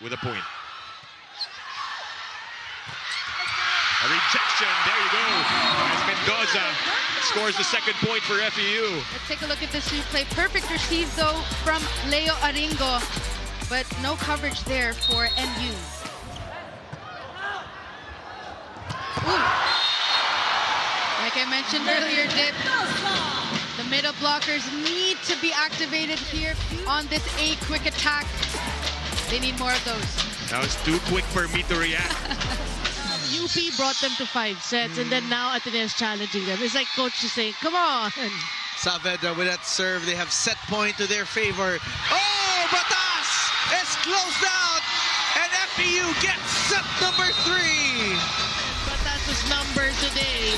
with a point. A rejection, there you go, as Mendoza scores the second point for FEU. Let's take a look at this replay. Perfect receive though from Leo Aringo, but no coverage there for NU. Ooh. Like I mentioned earlier, Dip, the middle blockers need to be activated here on this A quick attack. They need more of those. That was too quick for me to react. UP brought them to 5 sets, and then now Ateneo's challenging them. It's like coach is saying, come on. Saavedra with that serve, they have set point to their favor. Oh, Batas is closed out, and FEU gets set number 3. Batas's number today.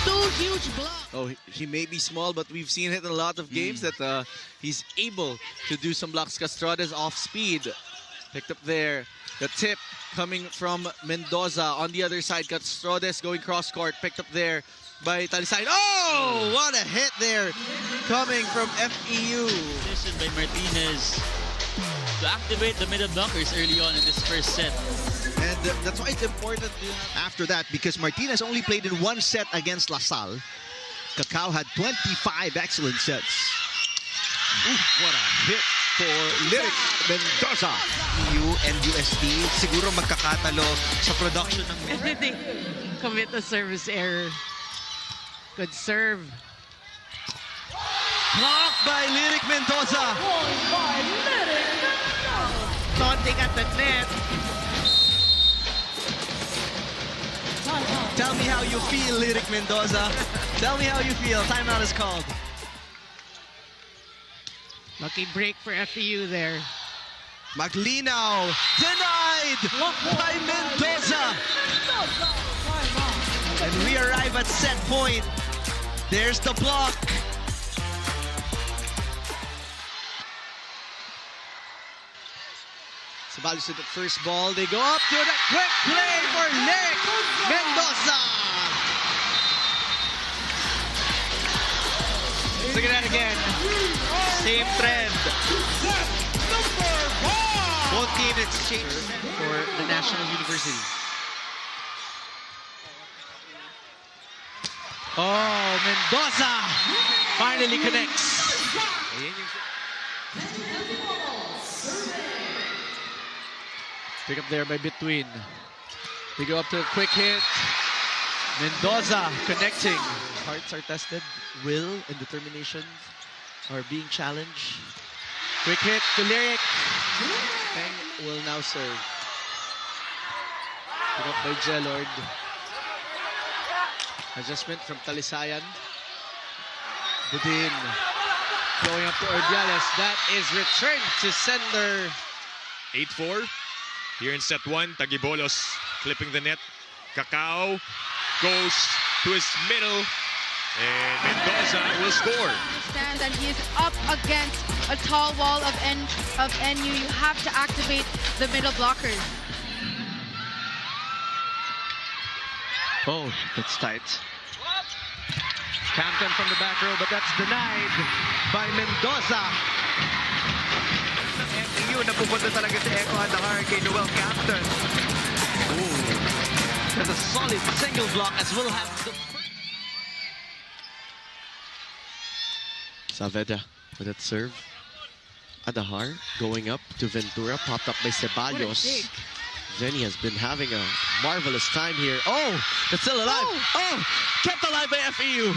2 huge blocks. Oh, he may be small, but we've seen it in a lot of games that he's able to do some blocks. Castrodes off speed. Picked up there. The tip coming from Mendoza. On the other side, Castrodes going cross court. Picked up there by Talisay. Oh, what a hit there coming from FEU. Decision by Martinez to activate the middle blockers early on in this first set. And that's why it's important after that, because Martinez only played in 1 set against LaSalle. Cacao had 25 excellent sets. Ooh, what a hit for Lirick Mendoza. FEU and UST siguro magkakatalo sa production ng... And then they commit a service error. Good serve. Blocked by Lirick Mendoza. Taunting at the net. Tell me how you feel, Lirick Mendoza. Tell me how you feel. Timeout is called. Lucky break for FEU there. Maglinaw denied by Mendoza. And we arrive at set point. There's the block. Sabalos to the first ball. They go up to the quick play for Lirick Mendoza. Look at that again. Same trend. Both teams exchange for the National University. Oh, Mendoza finally connects. Pick up there by Between. They go up to a quick hit. Mendoza connecting. Hearts are tested. Will and determination are being challenged. Quick hit to Lirick. Peng will now serve. Pick up by Jelord. Adjustment from Talisayan. Budin. Going up to Ordiales. That is returned to sender. 8-4. Here in set 1, Tagibolos clipping the net. Cacao goes to his middle. And Mendoza will score. Stand and he is up against a tall wall of NU. You have to activate the middle blockers. Oh, that's tight. Campton from the back row, but that's denied by Mendoza. FEU napupunta talaga sa Echo Andahar kay Noel Campton. Ooh. That's a solid single block as we'll have the... Saavedra with that serve. Adahar going up to Ventura, popped up by Ceballos. Zenny has been having a marvelous time here. Oh, that's still alive. Oh, kept alive by FEU.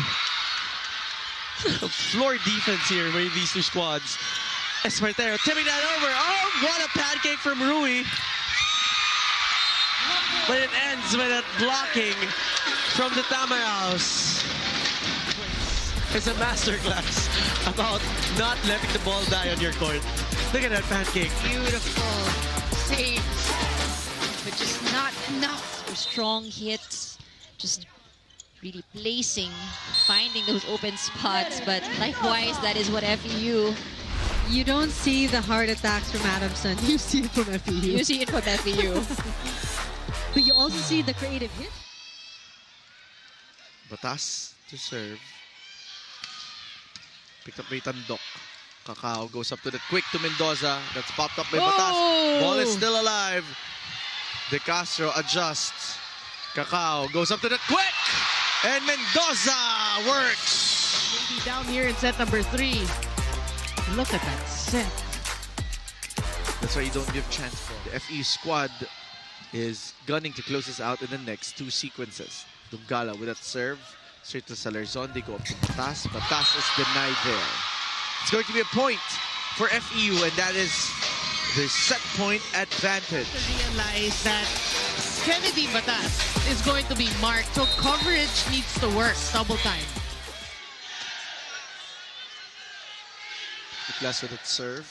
Floor defense here by these two squads. Espartero tipping that over. Oh, what a pancake from Rui. But it ends with a blocking from the Tamaraws. It's a masterclass about not letting the ball die on your court. Look at that pancake. Beautiful saves, but just not enough for strong hits. Just really placing, finding those open spots. But likewise, that is what FEU. You don't see the heart attacks from Adamson. You see it from FEU. You see it from FEU. But you also see the creative hit. Batas to serve. Picked up by Tandok. Cacao goes up to the quick to Mendoza. That's popped up by Batas. Ball is still 5. De Castro adjusts. Cacao goes up to the quick. And Mendoza works. Maybe down here in set number 3. Look at that set. That's why you don't give chance for. The FEU squad is gunning to close us out in the next 2 sequences. Dungala with that serve. Straight to Salarzon. They go up to Patas. Patas is denied there. It's going to be a point for FEU, and that is the set point advantage. To realize that Kennedy Batas is going to be marked, so coverage needs to work double time. Niklas with that serve.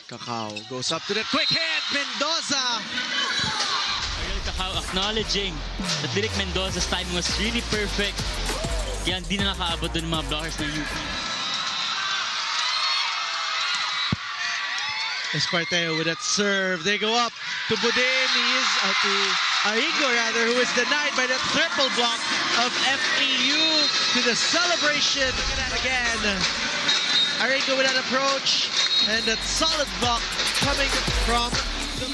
Cacao goes up to the quick hit. Mendoza. Cacao acknowledging that Lirick Mendoza's timing was really perfect. Kaya hindi na nakaabot dun mga blockers ng UP. Esparteo with that serve. They go up to Budin. He is to Arrigo rather, who is denied by the triple block of FEU to the celebration. Look at that again. Arrigo with that approach and that solid block coming from the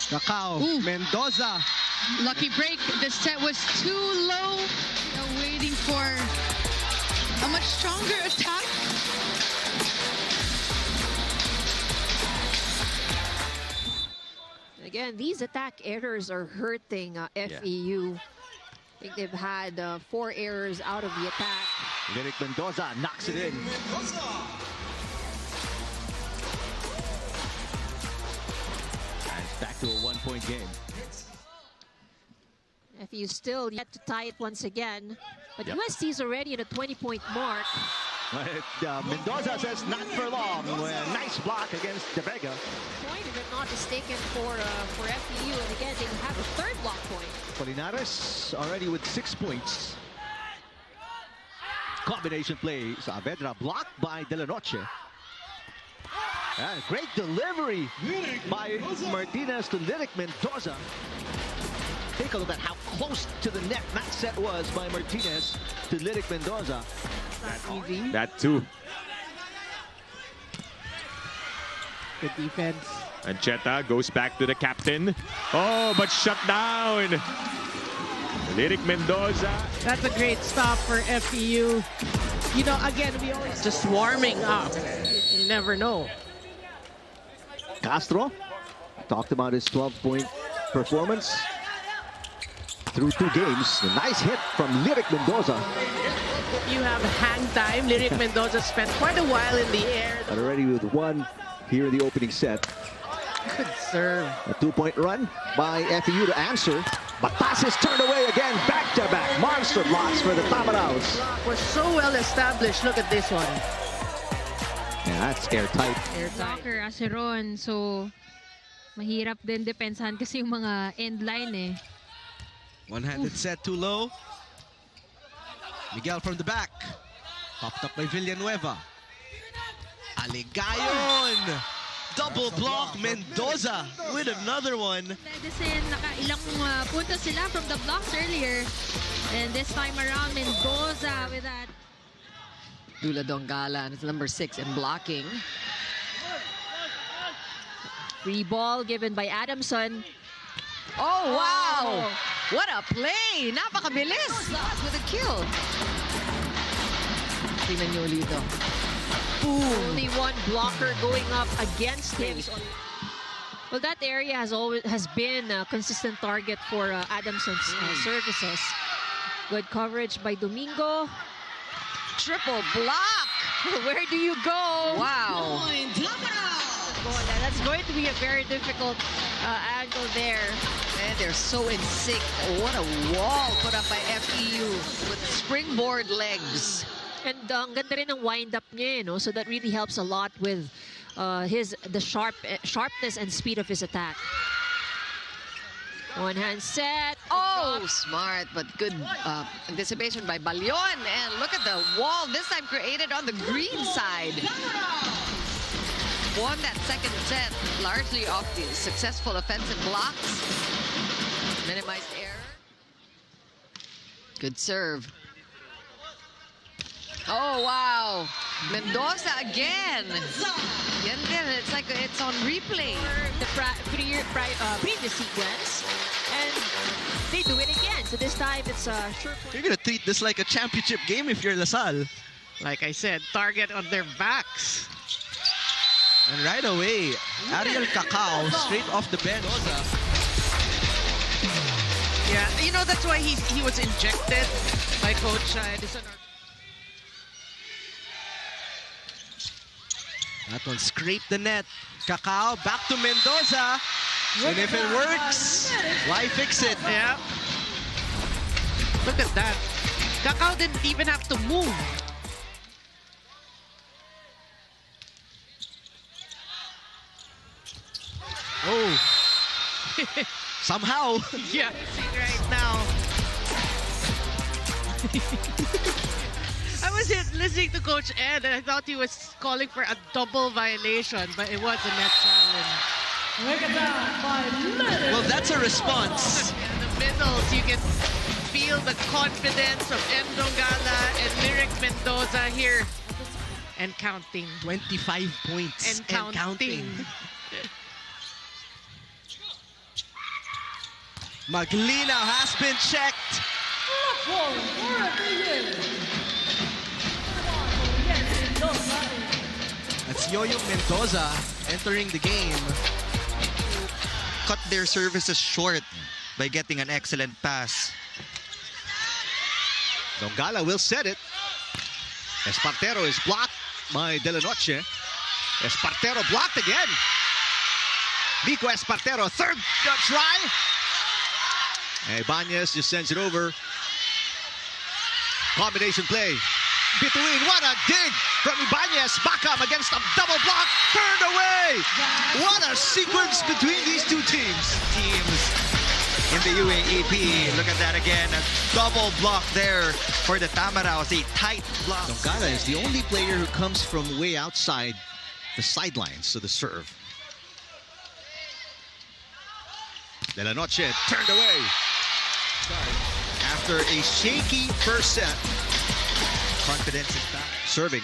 Cacao, Mendoza. Lucky break. The set was too low. Waiting for a much stronger attack. Again, these attack errors are hurting FEU. I think they've had 4 errors out of the attack. Lirick Mendoza knocks it in. And it's back to a 1-point game. FEU still yet to tie it once again. But UST's already at a 20-point mark. But Mendoza says not for long. Nice block against De Vega. Point, if I'm not mistaken, for FEU. And again, they have a 3rd block point. Polinares already with 6 points. Combination play. Saavedra blocked by De La Noche. And great delivery by Martinez to Lirick Mendoza. Take a look at how close to the net that set was by Martinez to Lirick Mendoza. That too. Good defense. Ancheta goes back to the captain. Oh, but shut down. Lirick Mendoza. That's a great stop for FEU. You know, again, we always just warming up. You never know. Castro talked about his 12-point performance through 2 games. A nice hit from Lirick Mendoza. You have hang time. Lirick Mendoza spent quite a while in the air. But already with 1 here in the opening set. Good serve. A 2-point run by FEU to answer. But pass is turned away again. Back-to-back monster blocks for the Tamaraws. We're so well established. Look at this one. Yeah, that's airtight. Blocker, Aceron. So, mahirap din depensahan kasi yung mga end line eh. one-handed set too low. Miguel from the back. Popped up by Villanueva. Aligayon! Double block, Mendoza with another one. Kasi nakailang puntos sila from the blocks earlier. And this time around, Mendoza with that. Dula Dongala, and it's number 6 in blocking. Free ball given by Adamson. Oh, wow! What a play! Napakabilis! With a kill. Tingnan nyo dito. Only 1 blocker going up against him. Well, that area has been a consistent target for Adamson's services. Good coverage by Domingo. Triple block! Where do you go? Wow! That's going to be a very difficult angle there. And they're so in sync. What a wall put up by FEU with springboard legs. And ang ganda rin ng wind-up niya, no? So that really helps a lot with the sharpness and speed of his attack. One-hand set. Oh, smart, but good anticipation by Balyon. And look at the wall, this time created on the green side. Won that second set largely off the successful offensive blocks. Minimized error. Good serve. Oh, wow. Mendoza again. Yan din. It's like it's on replay. The previous sequence, and they do it again. So this time it's a sure point. You're gonna treat this like a championship game if you're LaSalle. Like I said, target on their backs. And right away, Ariel Cacao straight off the bench. Yeah, you know, that's why he was injected by Coach Edison. That one scraped the net. Cacao back to Mendoza. And if it works, why fix it? Yeah. Look at that. Cacao didn't even have to move. Oh. Somehow. Yeah, right now. I was listening to Coach Ed and I thought he was calling for a double violation, but it was a net challenge. Well, that's a response. In the middles, you can feel the confidence of Ndongala and Lirick Mendoza here. And counting. 25 points. And counting. Maglina has been checked. That's Yo-Yo Mendoza entering the game. Cut their services short by getting an excellent pass. Ndongala will set it. Espartero is blocked by De La Noche. Espartero blocked again. Nico Espartero, third try. And Ibanez just sends it over. Combination play. Between, what a dig from Ibanez. Bakam against a double block. Turned away. What a sequence between these two teams. In the UAAP, look at that again. A double block there for the Tamaraws. A tight block. Ndongala is the only player who comes from way outside the sidelines to the serve. De La Noche turned away. After a shaky first set. Confidence is back. Serving.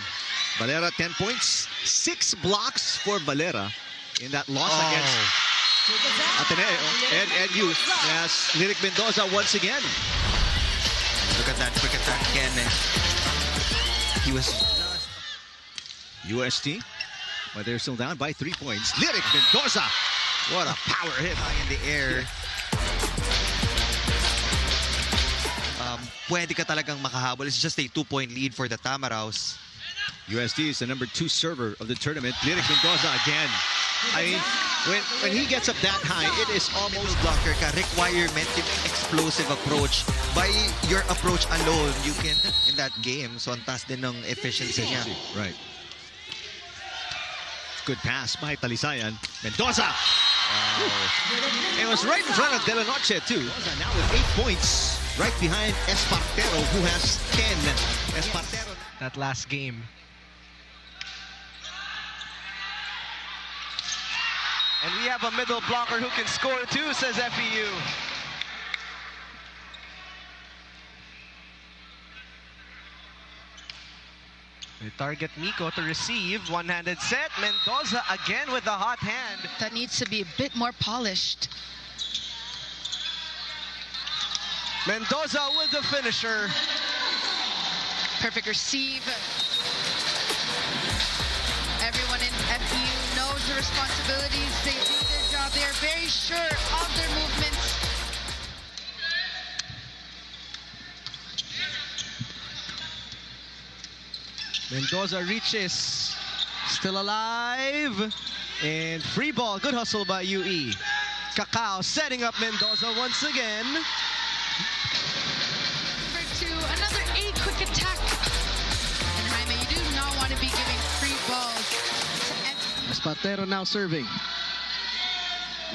Valera 10 points. 6 blocks for Valera in that loss against Ateneo. And you. Yes, Lirick Mendoza once again. Look at that quick attack again. He was... UST, but they're still down by 3 points. Lirick Mendoza. What a power hit. High in the air. Pwede ka talagang makahabol. It's just a 2-point lead for the Tamaraws. UST is the number 2 server of the tournament. Lirick Mendoza again. I mean, when he gets up that high, it is almost blocker ka. Requirement in explosive approach. By your approach alone, you can in that game. So, ang taas din ng efficiency niya. Right. Good pass by Talisayan. Mendoza. Wow. It was right in front of De La Noche, too. Now with 8 points. Right behind Espartero, who has 10. Espartero. That last game. And we have a middle blocker who can score too, says FEU. They target Nico to receive. One-handed set. Mendoza again with the hot hand. That needs to be a bit more polished. Mendoza with the finisher. Perfect receive. Everyone in FEU knows the responsibilities. They do their job. They are very sure of their movements. Mendoza reaches. Still alive. And free ball. Good hustle by UE. Cacao setting up Mendoza once again. Another A quick attack. And Jaime, you do not want to be giving free balls. Espartero now serving.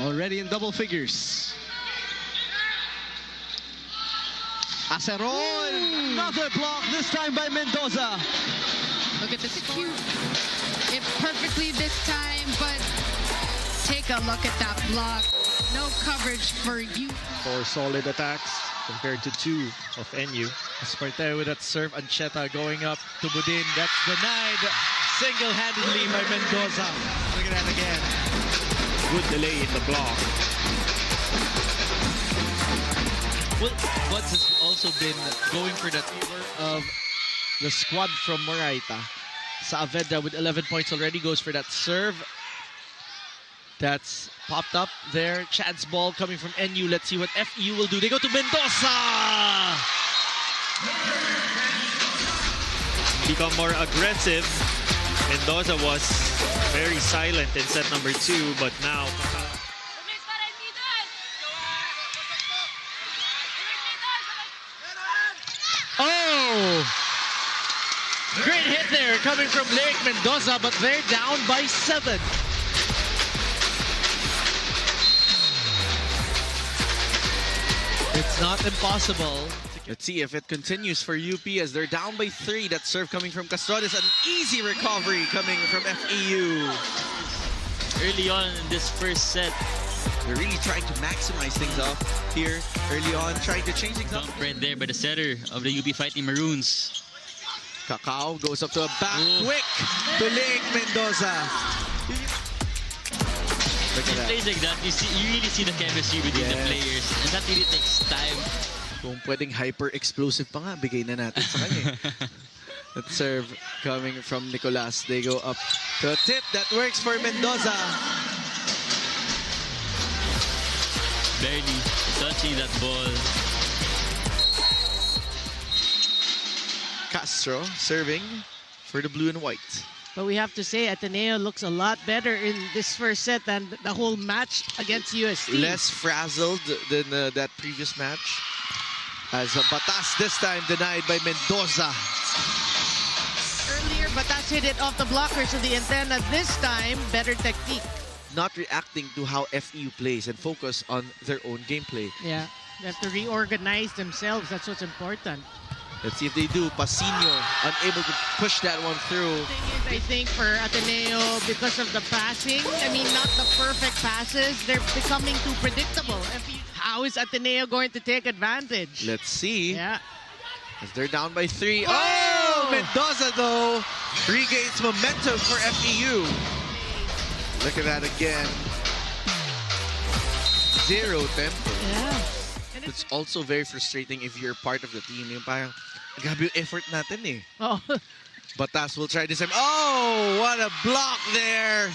Already in double figures. Aceron. Another block, this time by Mendoza. Look at this cue. It perfectly this time, but take a look at that block. No coverage for you. 4 solid attacks compared to 2 of NU. Espartero with that serve. Ancheta going up to Budin. That's denied single-handedly by Mendoza. Look at that again. Good delay in the block. Well, Buds has also been going for that of the squad from Moraita. Saavedra with 11 points already goes for that serve. That's popped up there. Chance ball coming from NU. Let's see what FEU will do. They go to Mendoza. Become more aggressive. Mendoza was very silent in set number 2, but now Oh! Great hit there coming from Lirick Mendoza, but they're down by 7. It's not impossible. Let's see if it continues for UP as they're down by 3. That serve coming from Castrodes. An easy recovery coming from FEU. Early on in this first set, they're really trying to maximize things up here early on, trying to change things up. Right there by the setter of the UP Fighting Maroons. Cacao goes up to a back quick to Lirick Mendoza. Look at that. Plays like that, you really see the chemistry between the players, and that really takes time. Kung pwedeng hyper-explosive pa nga, bigay na natin sa kanya. That serve coming from Nicolas. They go up to a tip that works for Mendoza. Barely touching that ball. Castro serving for the blue and white. But we have to say Ateneo looks a lot better in this first set than the whole match against UST. Less frazzled than that previous match. As Batas this time denied by Mendoza. Earlier, Batas hit it off the blockers of the antenna. This time, better technique. Not reacting to how FEU plays and focus on their own gameplay. Yeah, they have to reorganize themselves. That's what's important. Let's see if they do. Pasino unable to push that one through. The thing is, I think for Ateneo, because of the passing, I mean, not the perfect passes, they're becoming too predictable. How is Ateneo going to take advantage? Let's see. Yeah. As they're down by 3. Oh! Mendoza, though, regains momentum for FEU. Look at that again. 0 tempo. Yeah. It's also very frustrating if you're part of the team. Yung parang, grabe yung effort natin eh. Oh. Batas will try this time. Oh, what a block there.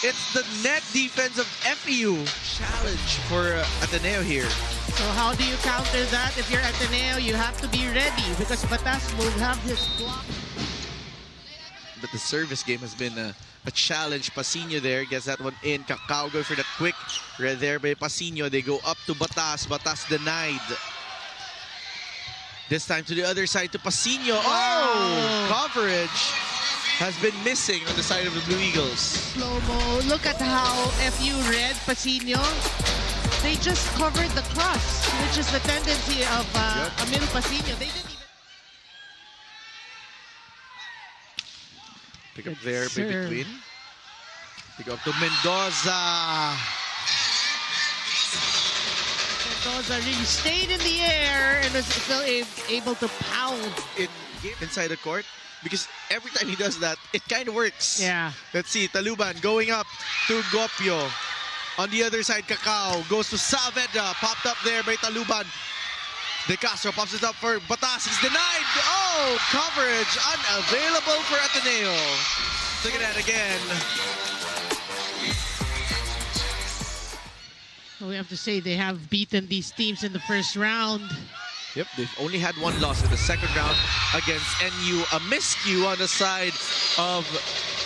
It's the net defense of FEU. Challenge for Ateneo here. So how do you counter that? If you're Ateneo, you have to be ready because Batas will have his block. But the service game has been a challenge. Pasino there gets that one in. Cacao going for that quick. Right there by Pasino. They go up to Batas. Batas denied. This time to the other side to Pasino. Oh! Coverage has been missing on the side of the Blue Eagles. Slow-mo. Look at how FEU read Pasino. They just covered the cross, which is the tendency of Emil Pasino. They didn't even... Pick up there, Baby Queen. Pick up to Mendoza. Mendoza really stayed in the air and was still able to pound it inside the court. Because every time he does that, it kind of works. Yeah. Let's see, Taluban going up to Gopio. On the other side, Cacao goes to Saavedra. Popped up there by Taluban. De Castro pops it up for Batas. He's denied. Oh, coverage unavailable for Ateneo. Look at that again. Well, we have to say they have beaten these teams in the first round. Yep, they've only had one loss in the second round against NU. A miscue on the side of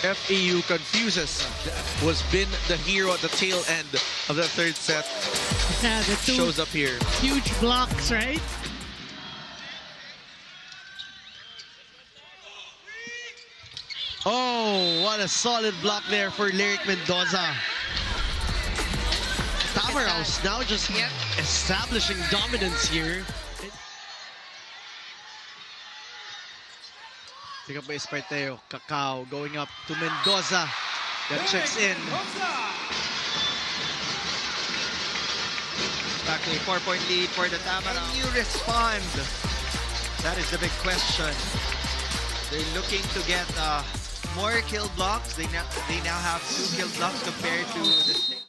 FEU confuses. Was been the hero at the tail end of the third set. Yeah, the two shows up here. Huge blocks, right? Oh, what a solid block there for Lirick Mendoza. Tamaraws now just establishing dominance here. Pick up by Espartero. Cacao going up to Mendoza. That checks in. Back to a 4-point lead for the Tamaraws. And you respond. That is the big question. They're looking to get more kill blocks. They now have 2 kill blocks compared to the